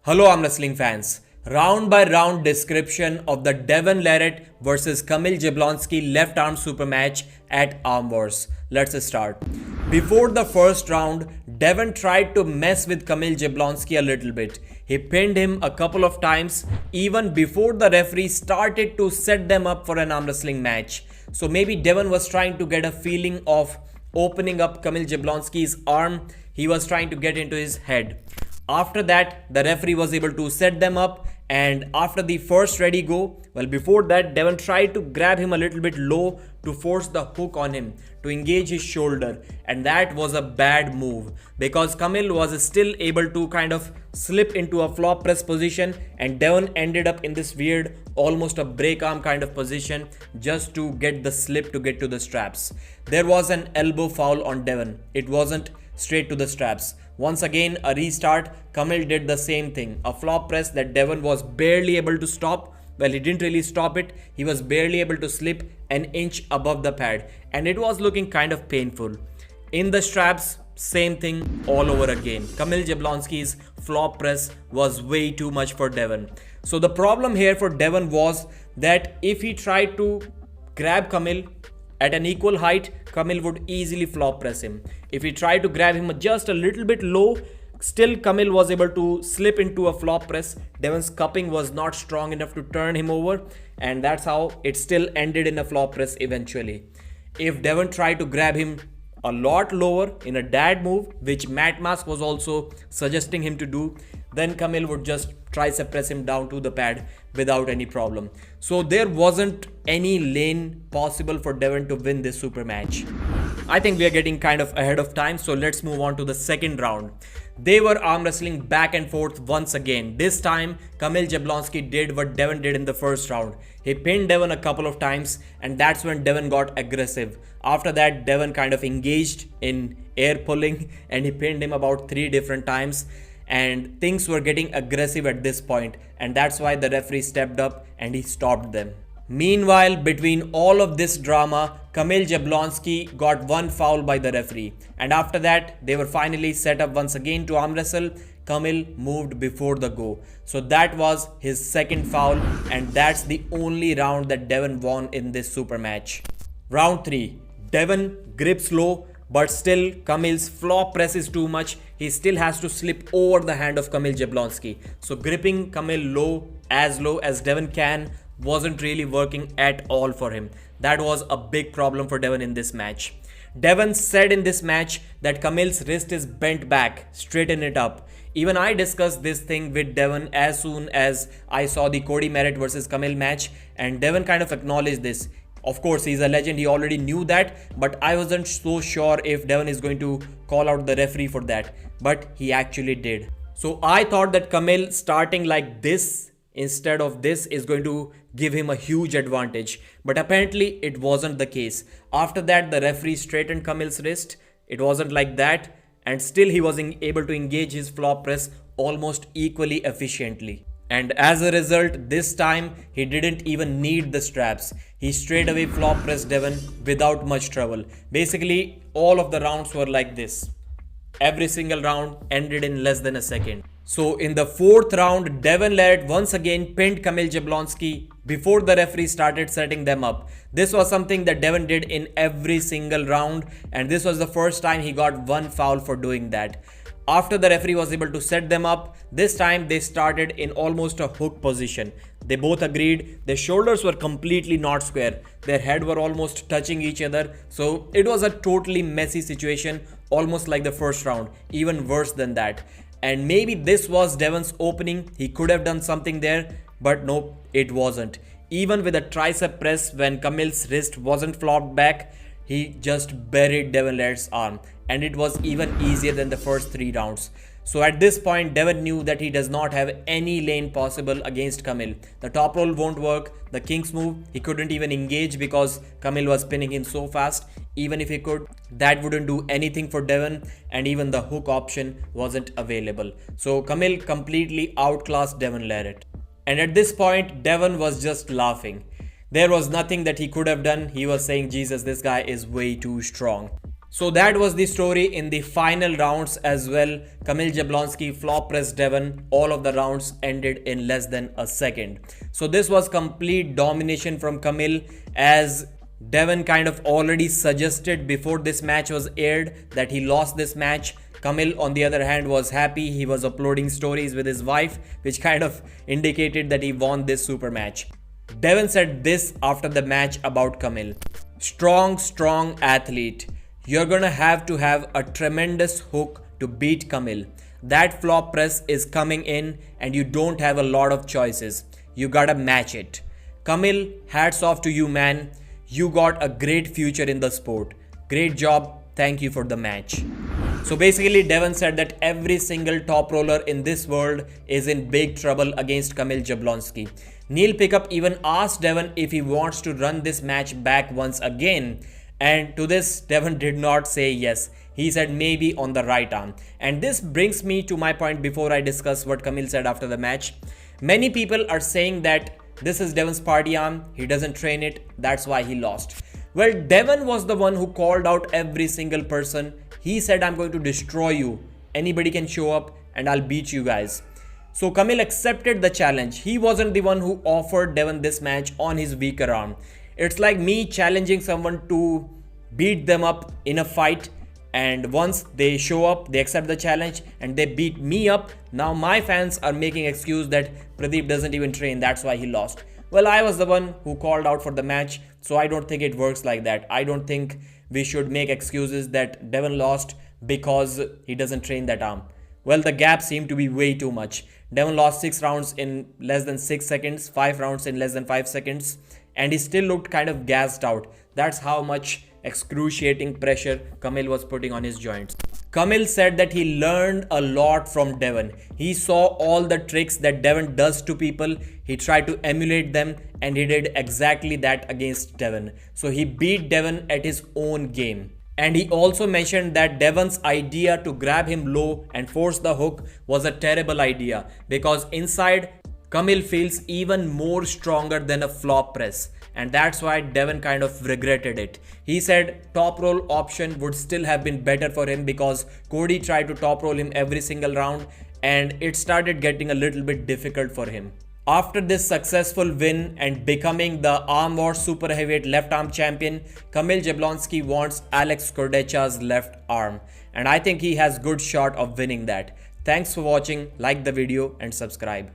Hello, arm wrestling fans. Round by round description of the DEVON LARRATT versus KAMIL Jablonski left arm super match at Arm Wars. Let's start. Before the first round, DEVON tried to mess with KAMIL Jablonski a little bit. He pinned him a couple of times even before the referee started to set them up for an arm wrestling match. So maybe DEVON was trying to get a feeling of opening up KAMIL Jablonski's arm. He was trying to get into his head. After that, the referee was able to set them up, and after the first ready go, well, before that, DEVON tried to grab him a little bit low to force the hook on him to engage his shoulder, and that was a bad move because KAMIL was still able to kind of slip into a flop press position, and DEVON ended up in this weird, almost a break arm kind of position just to get the slip to get to the straps. There was an elbow foul on DEVON. It wasn't straight to the straps. Once again, a restart. KAMIL did the same thing. A flop press that DEVON was barely able to stop. Well, he didn't really stop it. He was barely able to slip an inch above the pad, and it was looking kind of painful. In the straps, same thing all over again. KAMIL Jablonski's flop press was way too much for DEVON. So the problem here for DEVON was that if he tried to grab KAMIL at an equal height, KAMIL would easily flop press him. If he tried to grab him just a little bit low, still KAMIL was able to slip into a flop press. DEVON's cupping was not strong enough to turn him over, and that's how it still ended in a flop press eventually. If DEVON tried to grab him a lot lower in a dad move, which Matt Mask was also suggesting him to do, then KAMIL would just tricep press him down to the pad without any problem. So there wasn't any lane possible for DEVON to win this super match. I think we are getting kind of ahead of time, so let's move on to the second round. They were arm wrestling back and forth once again. This time, KAMIL Jablonski did what DEVON did in the first round. He pinned DEVON a couple of times, and that's when DEVON got aggressive. After that, DEVON kind of engaged in air pulling, and he pinned him about 3 different times. And things were getting aggressive at this point, and that's why the referee stepped up and he stopped them. Meanwhile, between all of this drama, KAMIL Jablonski got one foul by the referee, and after that they were finally set up once again to arm wrestle. KAMIL moved before the go, so that was his second foul, and that's the only round that DEVON won in this super match. Round 3, DEVON grips low, but still KAMIL's flop press is too much. He still has to slip over the hand of KAMIL Jablonski. So gripping KAMIL low as DEVON can wasn't really working at all for him. That was a big problem for DEVON in this match. DEVON said in this match that KAMIL's wrist is bent back, straighten it up. Even I discussed this thing with DEVON as soon as I saw the Cody Merritt versus KAMIL match, and DEVON kind of acknowledged this. Of course, he's a legend, he already knew that, but I wasn't so sure if DEVON is going to call out the referee for that, but he actually did. So I thought that KAMIL starting like this instead of this is going to give him a huge advantage, but apparently it wasn't the case. After that, the referee straightened KAMIL's wrist. It wasn't like that, and still he was able to engage his flop press almost equally efficiently. And as a result, this time he didn't even need the straps. He straight away flop pressed DEVON without much trouble. Basically, all of the rounds were like this. Every single round ended in less than a second. So in the fourth round, DEVON LARRATT once again pinned KAMIL Jablonski before the referee started setting them up. This was something that DEVON did in every single round, and this was the first time he got one foul for doing that. After the referee was able to set them up, this time they started in almost a hook position. They both agreed. Their shoulders were completely not square. Their head were almost touching each other. So it was a totally messy situation, almost like the first round, even worse than that. And maybe this was DEVON's opening. He could have done something there, but nope, it wasn't. Even with a tricep press when KAMIL's wrist wasn't flopped back, he just buried DEVON LARRATT's arm, and it was even easier than the first 3 rounds. So at this point, DEVON knew that he does not have any lane possible against KAMIL. The top roll won't work. The King's move, he couldn't even engage because KAMIL was pinning him so fast. Even if he could, that wouldn't do anything for DEVON, and even the hook option wasn't available. So KAMIL completely outclassed DEVON LARRATT. And at this point, DEVON was just laughing. There was nothing that he could have done. He was saying, Jesus, this guy is way too strong. So that was the story in the final rounds as well. KAMIL Jablonski flop pressed Devon. All of the rounds ended in less than a second. So this was complete domination from KAMIL, as Devon kind of already suggested before this match was aired that he lost this match. KAMIL, on the other hand, was happy. He was uploading stories with his wife, which kind of indicated that he won this super match. Devon said this after the match about KAMIL. Strong athlete. You're gonna have to have a tremendous hook to beat KAMIL. That flop press is coming in and you don't have a lot of choices. You gotta match it. KAMIL, hats off to you, man. You got a great future in the sport. Great job. Thank you for the match. So basically, Devon said that every single top roller in this world is in big trouble against KAMIL Jablonski. Neil Pickup even asked Devon if he wants to run this match back once again. And to this, Devon did not say yes. He said maybe on the right arm. And this brings me to my point before I discuss what KAMIL said after the match. Many people are saying that this is Devon's party arm. He doesn't train it. That's why he lost. Well, Devon was the one who called out every single person. He said, I'm going to destroy you. Anybody can show up and I'll beat you guys. So KAMIL accepted the challenge. He wasn't the one who offered Devon this match on his weaker arm. It's like me challenging someone to beat them up in a fight, and once they show up, they accept the challenge and they beat me up. Now my fans are making excuse that Pradeep doesn't even train, that's why he lost. Well, I was the one who called out for the match, so I don't think it works like that. I don't think we should make excuses that Devon lost because he doesn't train that arm. Well, the gap seemed to be way too much. Devon lost 6 rounds in less than 6 seconds, 5 rounds in less than 5 seconds, and he still looked kind of gassed out. That's how much excruciating pressure KAMIL was putting on his joints. KAMIL said that he learned a lot from Devon. He saw all the tricks that Devon does to people. He tried to emulate them and he did exactly that against Devon. So he beat Devon at his own game. And he also mentioned that Devon's idea to grab him low and force the hook was a terrible idea because inside KAMIL feels even more stronger than a flop press, and that's why Devon kind of regretted it. He said top roll option would still have been better for him because Cody tried to top roll him every single round and it started getting a little bit difficult for him. After this successful win and becoming the Arm Wars Super Heavyweight left arm champion, KAMIL Jablonski wants Alex Kordecha's left arm, and I think he has good shot of winning that. Thanks for watching, like the video and subscribe.